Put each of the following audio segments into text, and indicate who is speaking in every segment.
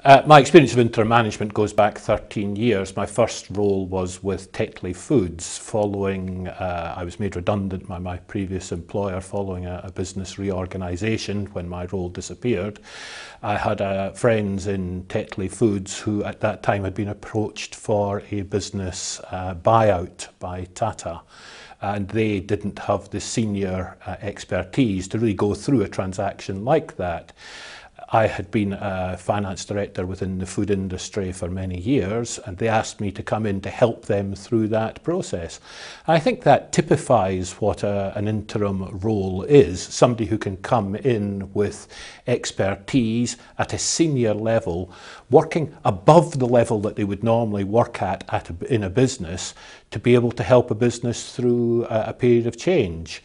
Speaker 1: My experience of interim management goes back 13 years. My first role was with Tetley Foods following, I was made redundant by my previous employer following a business reorganisation when my role disappeared. I had friends in Tetley Foods who at that time had been approached for a business buyout by Tata, and they didn't have the senior expertise to really go through a transaction like that. I had been a finance director within the food industry for many years, and they asked me to come in to help them through that process. I think that typifies what an interim role is, somebody who can come in with expertise at a senior level, working above the level that they would normally work in a business, to be able to help a business through a period of change.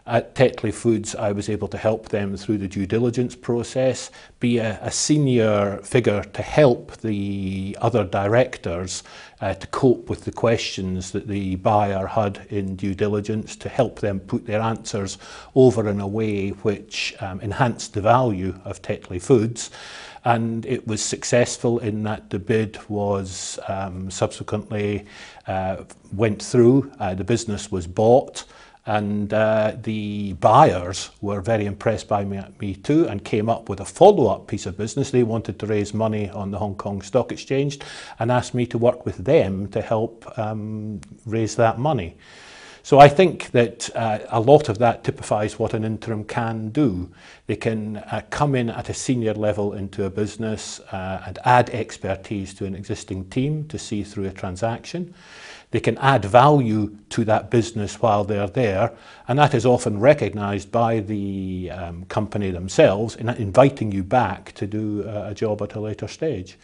Speaker 1: At Tetley Foods, I was able to help them through the due diligence process, be a senior figure to help the other directors to cope with the questions that the buyer had in due diligence, to help them put their answers over in a way which enhanced the value of Tetley Foods. And it was successful in that the bid was subsequently went through, the business was bought, and the buyers were very impressed by me too, and came up with a follow-up piece of business. They wanted to raise money on the Hong Kong Stock Exchange and asked me to work with them to help raise that money. So I think that a lot of that typifies what an interim can do. They can come in at a senior level into a business and add expertise to an existing team to see through a transaction. They can add value to that business while they're there, and that is often recognised by the company themselves in inviting you back to do a job at a later stage.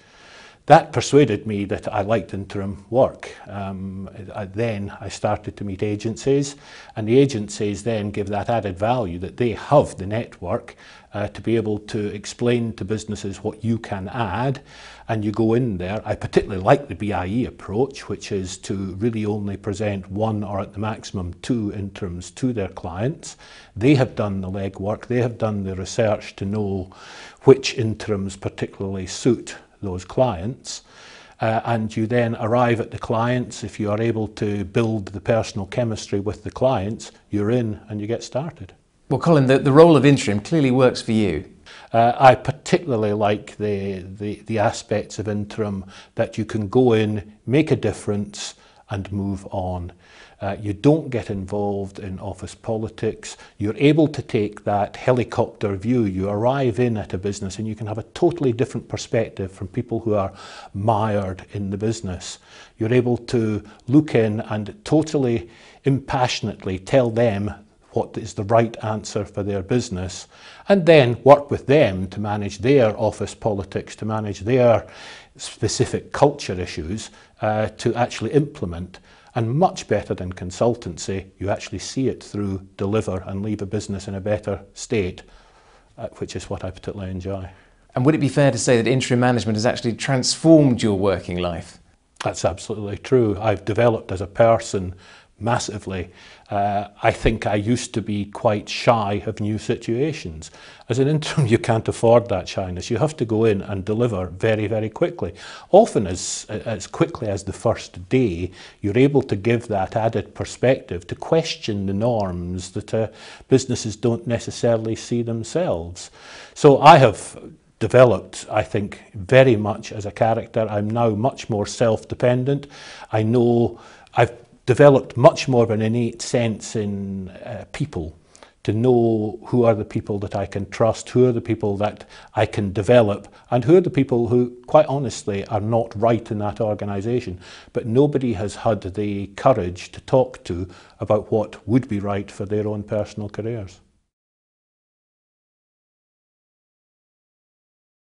Speaker 1: That persuaded me that I liked interim work. Then I started to meet agencies, and the agencies then give that added value that they have the network to be able to explain to businesses what you can add, and you go in there. I particularly like the BIE approach, which is to really only present one or at the maximum two interims to their clients. They have done the legwork, they have done the research to know which interims particularly suit those clients, and you then arrive at the clients. If you are able to build the personal chemistry with the clients, you're in and you get started.
Speaker 2: Well, Colin, the role of interim clearly works for you.
Speaker 1: I particularly like the aspects of interim that you can go in, make a difference and move on. You don't get involved in office politics. You're able to take that helicopter view. You arrive in at a business and you can have a totally different perspective from people who are mired in the business. You're able to look in and totally impassionately tell them what is the right answer for their business, and then work with them to manage their office politics, to manage their specific culture issues, to actually implement. And much better than consultancy, you actually see it through, deliver, and leave a business in a better state, which is what I particularly enjoy.
Speaker 2: And would it be fair to say that interim management has actually transformed your working life?
Speaker 1: That's absolutely true. I've developed as a person massively. I think I used to be quite shy of new situations. As an interim, you can't afford that shyness. You have to go in and deliver very, very quickly. Often as quickly as the first day, you're able to give that added perspective to question the norms that businesses don't necessarily see themselves. So I have developed, I think, very much as a character. I'm now much more self-dependent. I know I've developed much more of an innate sense in people, to know who are the people that I can trust, who are the people that I can develop, and who are the people who, quite honestly, are not right in that organisation. But nobody has had the courage to talk to about what would be right for their own personal careers.